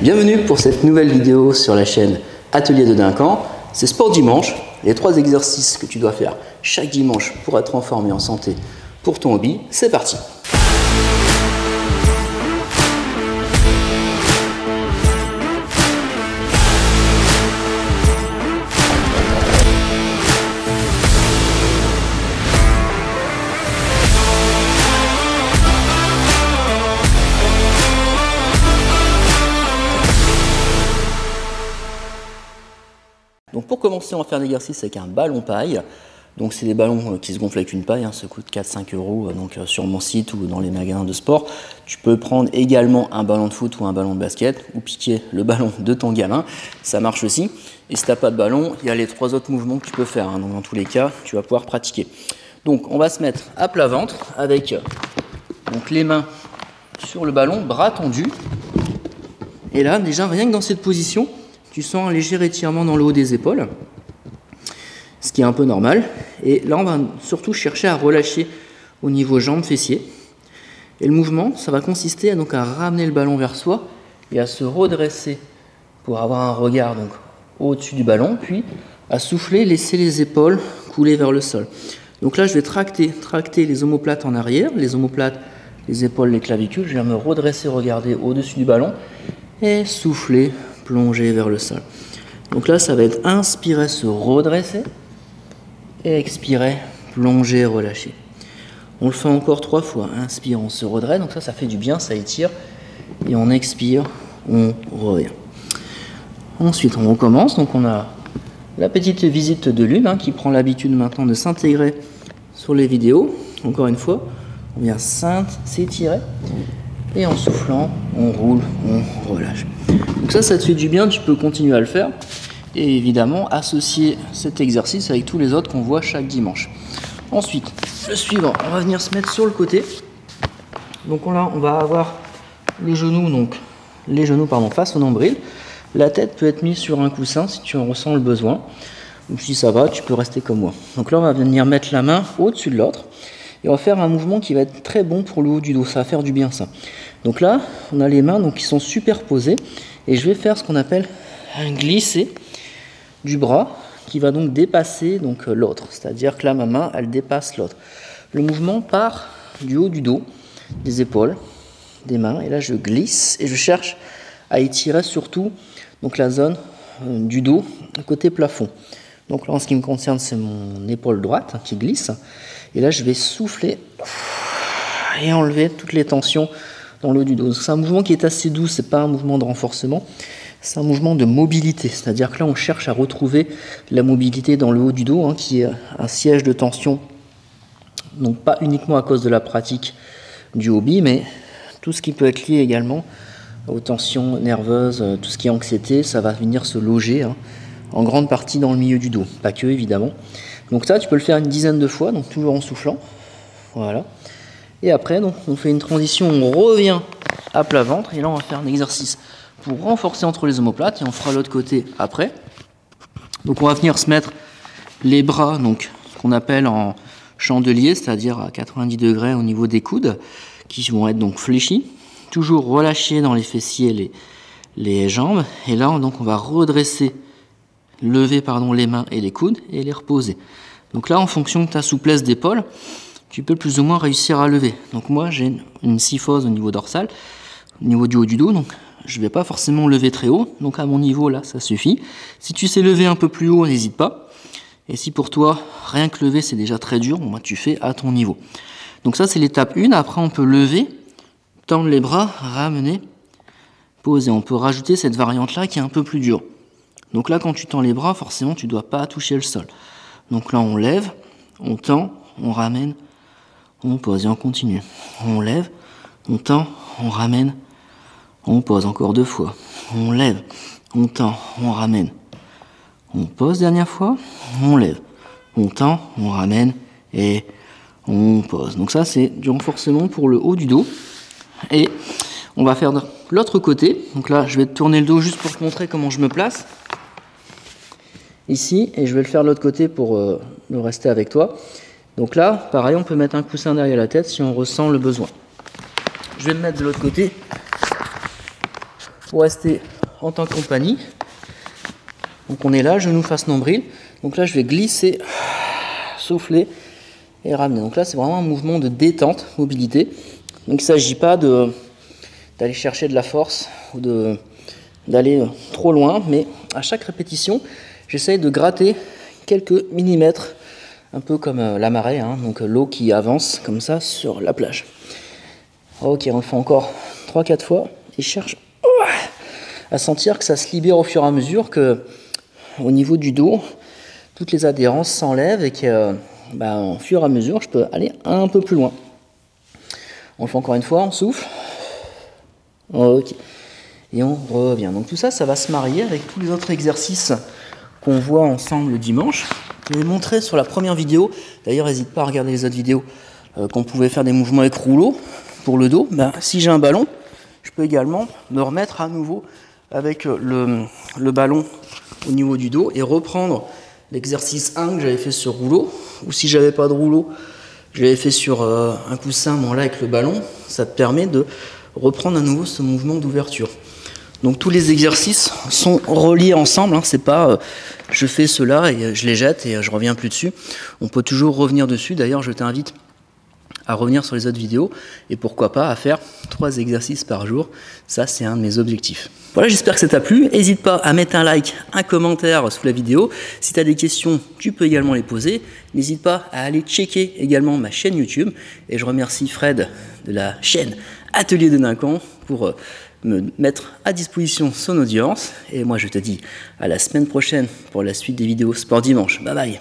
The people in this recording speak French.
Bienvenue pour cette nouvelle vidéo sur la chaîne Atelier de Duncan. C'est Sport Dimanche, les 3 exercices que tu dois faire chaque dimanche pour être en forme et en santé pour ton hobby. C'est parti! Donc pour commencer, on va faire l'exercice avec un ballon paille. Donc c'est des ballons qui se gonflent avec une paille, hein, ça coûte 4-5 € donc, sur mon site ou dans les magasins de sport. Tu peux prendre également un ballon de foot ou un ballon de basket ou piquer le ballon de ton gamin, ça marche aussi. Et si tu n'as pas de ballon, il y a les 3 autres mouvements que tu peux faire, hein, donc dans tous les cas, tu vas pouvoir pratiquer. Donc on va se mettre à plat ventre avec donc, les mains sur le ballon, bras tendus. Et là, déjà, rien que dans cette position, tu sens un léger étirement dans le haut des épaules, ce qui est un peu normal. Et là, on va surtout chercher à relâcher au niveau jambes, fessiers. Et le mouvement, ça va consister à ramener le ballon vers soi et à se redresser pour avoir un regard donc, au-dessus du ballon, puis à souffler, laisser les épaules couler vers le sol. Donc là, je vais tracter les omoplates en arrière, les omoplates, les épaules, les clavicules. Je viens me redresser, regarder au-dessus du ballon et souffler, plonger vers le sol. Donc là, ça va être inspirer, se redresser et expirer, plonger, relâcher. On le fait encore 3 fois. Inspire, on se redresse. Donc ça fait du bien, ça étire. Et on expire, on revient. Ensuite, on recommence. Donc on a la petite visite de lune qui prend l'habitude maintenant de s'intégrer sur les vidéos. Encore une fois, on vient s'étirer. Et en soufflant, on roule, on relâche. Donc ça te fait du bien, tu peux continuer à le faire. Et évidemment, associer cet exercice avec tous les autres qu'on voit chaque dimanche. Ensuite, le suivant, on va venir se mettre sur le côté. Donc là, on va avoir les genoux face au nombril. La tête peut être mise sur un coussin si tu en ressens le besoin. Ou si ça va, tu peux rester comme moi. Donc là, on va venir mettre la main au-dessus de l'autre. Et on va faire un mouvement qui va être très bon pour le haut du dos. Ça va faire du bien, ça. Donc là, on a les mains qui sont superposées. Et je vais faire ce qu'on appelle un glisser du bras qui va donc dépasser l'autre. C'est-à-dire que là, ma main, elle dépasse l'autre. Le mouvement part du haut du dos, des épaules, des mains. Et là, je glisse et je cherche à étirer surtout la zone du dos, côté plafond. Donc là, en ce qui me concerne, c'est mon épaule droite qui glisse. Et là, je vais souffler et enlever toutes les tensions dans le haut du dos. C'est un mouvement qui est assez doux, c'est pas un mouvement de renforcement, c'est un mouvement de mobilité. C'est-à-dire que là, on cherche à retrouver la mobilité dans le haut du dos, qui est un siège de tension. Donc pas uniquement à cause de la pratique du hobby, mais tout ce qui peut être lié également aux tensions nerveuses, tout ce qui est anxiété, ça va venir se loger en grande partie dans le milieu du dos. Pas que, évidemment. Donc ça, tu peux le faire une dizaine de fois, donc toujours en soufflant. Voilà. Et après, on fait une transition, on revient à plat ventre. Et là, on va faire un exercice pour renforcer entre les omoplates. Et on fera l'autre côté après. Donc on va venir se mettre les bras, ce qu'on appelle en chandelier, c'est-à-dire à 90 degrés au niveau des coudes, qui vont être fléchis. Toujours relâcher dans les fessiers les jambes. Et là, on va redresser, lever les mains et les coudes et les reposer. Donc là, en fonction de ta souplesse d'épaule, tu peux plus ou moins réussir à lever. Donc moi, j'ai une syphose au niveau dorsal, au niveau du haut du dos, donc je ne vais pas forcément lever très haut. Donc à mon niveau, là, ça suffit. Si tu sais lever un peu plus haut, n'hésite pas. Et si pour toi, rien que lever, c'est déjà très dur, tu fais à ton niveau. Donc ça, c'est l'étape 1. Après, on peut lever, tendre les bras, ramener, poser. On peut rajouter cette variante-là qui est un peu plus dure. Donc là, quand tu tends les bras, forcément, tu ne dois pas toucher le sol. Donc là, on lève, on tend, on ramène, on pose et on continue. On lève, on tend, on ramène, on pose encore 2 fois. On lève, on tend, on ramène. On pose dernière fois, on lève, on tend, on ramène et on pose. Donc ça, c'est du renforcement pour le haut du dos. Et on va faire l'autre côté. Donc là, je vais tourner le dos juste pour te montrer comment je me place. Ici, et je vais le faire de l'autre côté pour rester avec toi. Donc là, pareil, on peut mettre un coussin derrière la tête si on ressent le besoin. Je vais me mettre de l'autre côté pour rester en tant que compagnie. Donc on est là, genou face nombril. Donc là je vais glisser, souffler et ramener. Donc là c'est vraiment un mouvement de détente, mobilité. Donc il ne s'agit pas d'aller chercher de la force ou d'aller trop loin, mais à chaque répétition, j'essaye de gratter quelques millimètres, un peu comme la marée, hein, donc l'eau qui avance comme ça sur la plage. Ok, on le fait encore 3-4 fois et je cherche à sentir que ça se libère au fur et à mesure, que au niveau du dos, toutes les adhérences s'enlèvent et que au fur et à mesure, je peux aller un peu plus loin. On le fait encore une fois, on souffle. Ok. Et on revient. Donc tout ça, ça va se marier avec tous les autres exercices qu'on voit ensemble le dimanche. Je vais montrer sur la première vidéo. D'ailleurs, n'hésite pas à regarder les autres vidéos qu'on pouvait faire des mouvements avec rouleau pour le dos. Si j'ai un ballon, je peux également me remettre à nouveau avec le ballon au niveau du dos et reprendre l'exercice 1 que j'avais fait sur rouleau. Ou si j'avais pas de rouleau, je l'avais fait sur un coussin, là avec le ballon. Ça te permet de reprendre à nouveau ce mouvement d'ouverture. Donc tous les exercices sont reliés ensemble, hein. C'est pas je fais cela et je les jette et je reviens plus dessus. On peut toujours revenir dessus. D'ailleurs, je t'invite à revenir sur les autres vidéos et pourquoi pas à faire 3 exercices par jour. Ça, c'est un de mes objectifs. Voilà, j'espère que ça t'a plu. N'hésite pas à mettre un like, un commentaire sous la vidéo. Si tu as des questions, tu peux également les poser. N'hésite pas à aller checker également ma chaîne YouTube. Et je remercie Fred de la chaîne Atelier de Duncan pour me mettre à disposition son audience. Et moi, je te dis à la semaine prochaine pour la suite des vidéos Sport Dimanche. Bye bye.